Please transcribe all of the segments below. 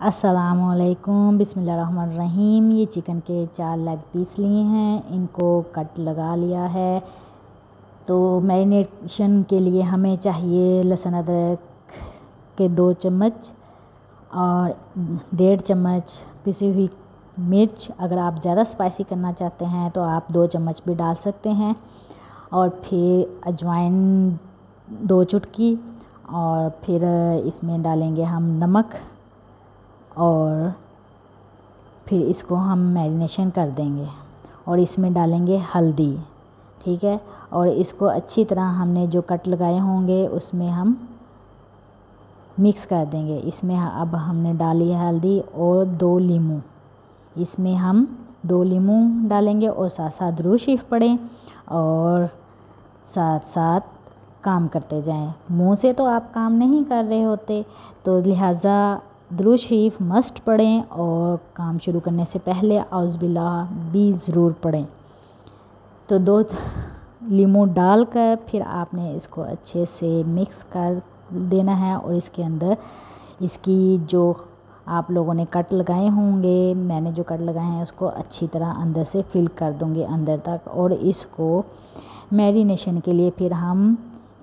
अस्सलामुअलैकुम, बिस्मिल्लाहिर्रहमानिर्रहीम। ये चिकन के 4 लेग पीस लिए हैं, इनको कट लगा लिया है। तो मैरिनेशन के लिए हमें चाहिए लहसुन अदरक के 2 चम्मच और 1.5 चम्मच पिसी हुई मिर्च। अगर आप ज़्यादा स्पाइसी करना चाहते हैं तो आप 2 चम्मच भी डाल सकते हैं। और फिर अजवाइन 2 चुटकी, और फिर इसमें डालेंगे हम नमक, और फिर इसको हम मैरिनेशन कर देंगे। और इसमें डालेंगे हल्दी, ठीक है। और इसको अच्छी तरह हमने जो कट लगाए होंगे उसमें हम मिक्स कर देंगे। इसमें अब हमने डाली है हल्दी और 2 लीमू, इसमें हम 2 लीमू डालेंगे। और साथ साथ दुरूद शरीफ पढ़ें और साथ साथ काम करते जाएं। मुंह से तो आप काम नहीं कर रहे होते, तो लिहाजा दुरूद शरीफ मस्ट पढ़ें और काम शुरू करने से पहले औज़ बिल्लाह भी ज़रूर पढ़ें। तो 2 लीमू डालकर फिर आपने इसको अच्छे से मिक्स कर देना है। और इसके अंदर इसकी जो आप लोगों ने कट लगाए होंगे, मैंने जो कट लगाए हैं उसको अच्छी तरह अंदर से फिल कर दूंगी अंदर तक। और इसको मैरिनेशन के लिए फिर हम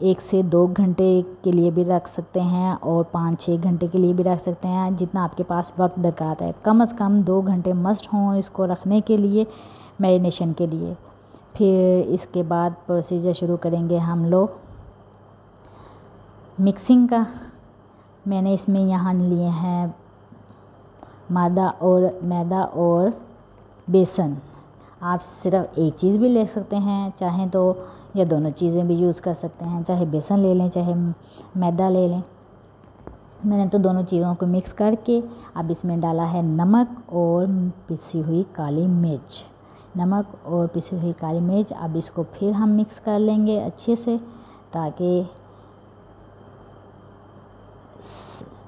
1 से 2 घंटे के लिए भी रख सकते हैं और 5-6 घंटे के लिए भी रख सकते हैं, जितना आपके पास वक्त दरकार है। कम से कम 2 घंटे मस्ट हों इसको रखने के लिए, मैरिनेशन के लिए। फिर इसके बाद प्रोसीजर शुरू करेंगे हम लोग मिक्सिंग का। मैंने इसमें यहाँ लिए हैं मैदा और बेसन। आप सिर्फ एक चीज़ भी ले सकते हैं चाहें तो, या दोनों चीज़ें भी यूज़ कर सकते हैं, चाहे बेसन ले लें चाहे मैदा ले लें। मैंने तो दोनों चीज़ों को मिक्स करके अब इसमें डाला है नमक और पिसी हुई काली मिर्च। नमक और पिसी हुई काली मिर्च। अब इसको फिर हम मिक्स कर लेंगे अच्छे से ताकि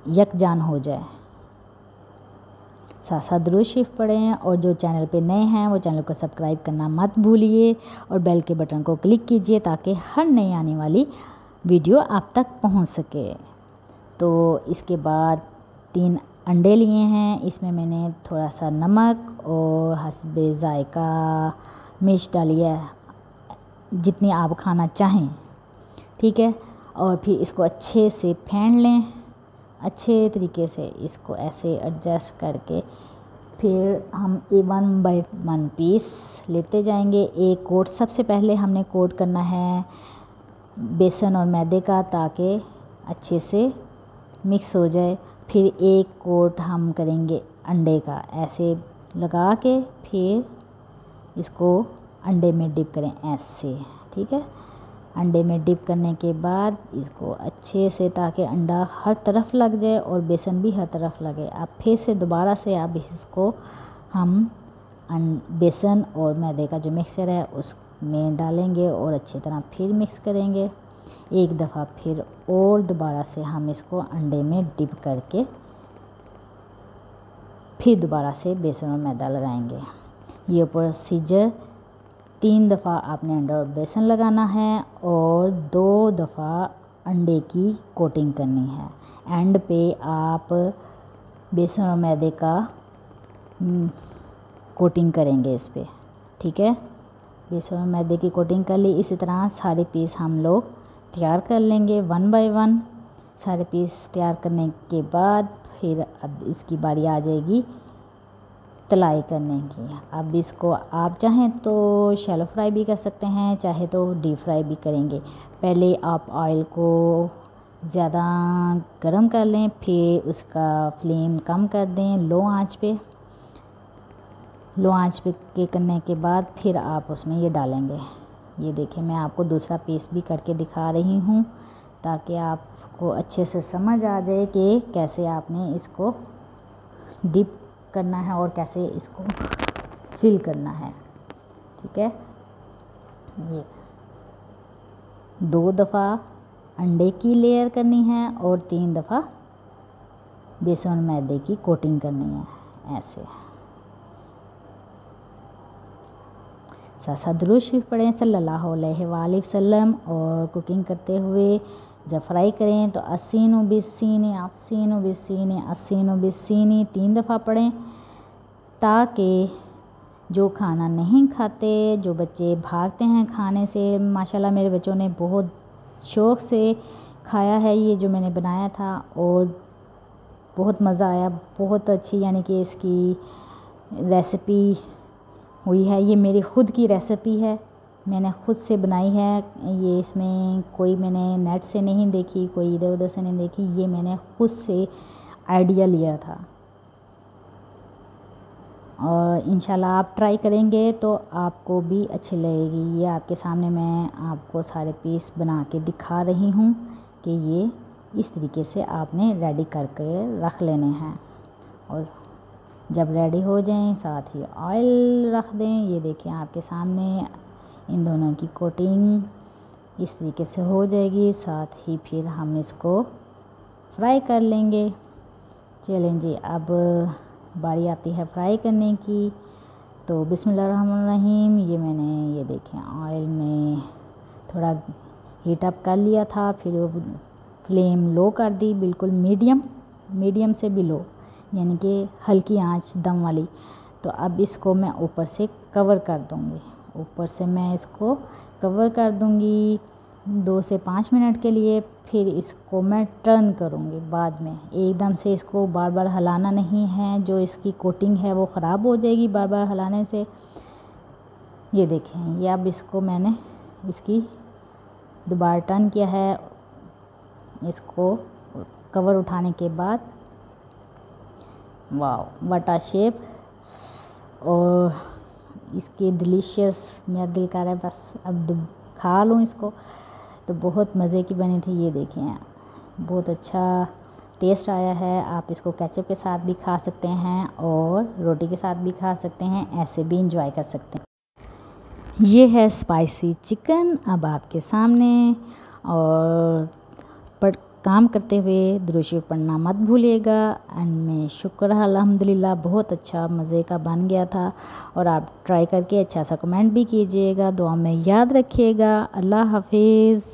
यकजान हो जाए। साथ साथ दुरूद शरीफ पढ़ें। और जो चैनल पे नए हैं वो चैनल को सब्सक्राइब करना मत भूलिए और बेल के बटन को क्लिक कीजिए ताकि हर नई आने वाली वीडियो आप तक पहुंच सके। तो इसके बाद 3 अंडे लिए हैं, इसमें मैंने थोड़ा सा नमक और हस्बे ज़ायका मिर्च डाली है, जितनी आप खाना चाहें, ठीक है। और फिर इसको अच्छे से फेंट लें, अच्छे तरीके से इसको ऐसे एडजस्ट करके फिर हम 1 बाय 1 पीस लेते जाएंगे। एक कोट सबसे पहले हमने कोट करना है बेसन और मैदे का ताकि अच्छे से मिक्स हो जाए। फिर एक कोट हम करेंगे अंडे का, ऐसे लगा के फिर इसको अंडे में डिप करें ऐसे, ठीक है। अंडे में डिप करने के बाद इसको अच्छे से ताकि अंडा हर तरफ लग जाए और बेसन भी हर तरफ लगे। अब फिर से दोबारा से अब इसको हम बेसन और मैदे का जो मिक्सचर है उसमें डालेंगे और अच्छी तरह फिर मिक्स करेंगे एक दफ़ा फिर। और दोबारा से हम इसको अंडे में डिप करके फिर दोबारा से बेसन और मैदा लगाएंगे। ये प्रोसीजर 3 दफ़ा आपने अंडा और बेसन लगाना है और 2 दफ़ा अंडे की कोटिंग करनी है। एंड पे आप बेसन और मैदे का कोटिंग करेंगे इस पे, ठीक है। बेसन और मैदे की कोटिंग कर ली। इसी तरह सारे पीस हम लोग तैयार कर लेंगे 1 बाय 1। सारे पीस तैयार करने के बाद फिर अब इसकी बारी आ जाएगी तलाई करने की। अब इसको आप चाहें तो शैलो फ्राई भी कर सकते हैं, चाहे तो डीप फ्राई भी करेंगे। पहले आप ऑयल को ज़्यादा गरम कर लें, फिर उसका फ्लेम कम कर दें लो आंच पे। लो आंच पे के करने के बाद फिर आप उसमें ये डालेंगे। ये देखिए मैं आपको दूसरा पीस भी करके दिखा रही हूँ ताकि आपको अच्छे से समझ आ जाए कि कैसे आपने इसको डिप करना है और कैसे इसको फिल करना है, ठीक है। ये 2 दफ़ा अंडे की लेयर करनी है और 3 दफ़ा बेसन और मैदे की कोटिंग करनी है ऐसे। साथ साथ दुरूद शरीफ पढ़ें सल्लल्लाहु अलैहि वसल्लम। और कुकिंग करते हुए जब फ्राई करें तो असीनो बिस्सीनी असीनो बिस्सीनी असीनो बिस्सीनी 3 दफ़ा पढ़ें, ताकि जो खाना नहीं खाते, जो बच्चे भागते हैं खाने से, माशाल्लाह मेरे बच्चों ने बहुत शौक़ से खाया है ये जो मैंने बनाया था और बहुत मज़ा आया। बहुत अच्छी यानी कि इसकी रेसिपी हुई है। ये मेरी ख़ुद की रेसिपी है, मैंने ख़ुद से बनाई है। ये इसमें कोई मैंने नेट से नहीं देखी, कोई इधर उधर से नहीं देखी, ये मैंने ख़ुद से आइडिया लिया था। और इंशाल्लाह आप ट्राई करेंगे तो आपको भी अच्छी लगेगी। ये आपके सामने मैं आपको सारे पीस बना के दिखा रही हूँ कि ये इस तरीके से आपने रेडी करके रख लेने हैं। और जब रेडी हो जाएं साथ ही ऑयल रख दें। ये देखें आपके सामने इन दोनों की कोटिंग इस तरीके से हो जाएगी। साथ ही फिर हम इसको फ्राई कर लेंगे। चलें जी, अब बारी आती है फ्राई करने की। तो बिस्मिल्लाहिर्रहमानिर्रहीम, ये मैंने ये देखें ऑयल में थोड़ा हीट अप कर लिया था, फिर वो फ्लेम लो कर दी, बिल्कुल मीडियम से भी लो, यानी कि हल्की आंच दम वाली। तो अब इसको मैं ऊपर से कवर कर दूँगी, ऊपर से मैं इसको कवर कर दूँगी 2 से 5 मिनट के लिए। फिर इसको मैं टर्न करूँगी बाद में। एकदम से इसको बार बार हिलाना नहीं है, जो इसकी कोटिंग है वो ख़राब हो जाएगी बार बार हिलाने से। ये देखें, ये अब इसको मैंने इसकी दोबारा टर्न किया है। इसको कवर उठाने के बाद वाह व्हाट अ शेप, और इसके डिलीशियस, मेरा दिल कर रहा है बस अब खा लूँ इसको। तो बहुत मज़े की बनी थी। ये देखें बहुत अच्छा टेस्ट आया है। आप इसको केचप के साथ भी खा सकते हैं और रोटी के साथ भी खा सकते हैं, ऐसे भी इंजॉय कर सकते हैं। ये है स्पाइसी चिकन अब आपके सामने। और काम करते हुए दुरूद शरीफ पढ़ना मत भूलिएगा। एंड में शुक्र है अल्हम्दुलिल्लाह बहुत अच्छा मज़े का बन गया था। और आप ट्राई करके अच्छा सा कमेंट भी कीजिएगा, दुआ में याद रखिएगा। अल्लाह हाफिज़।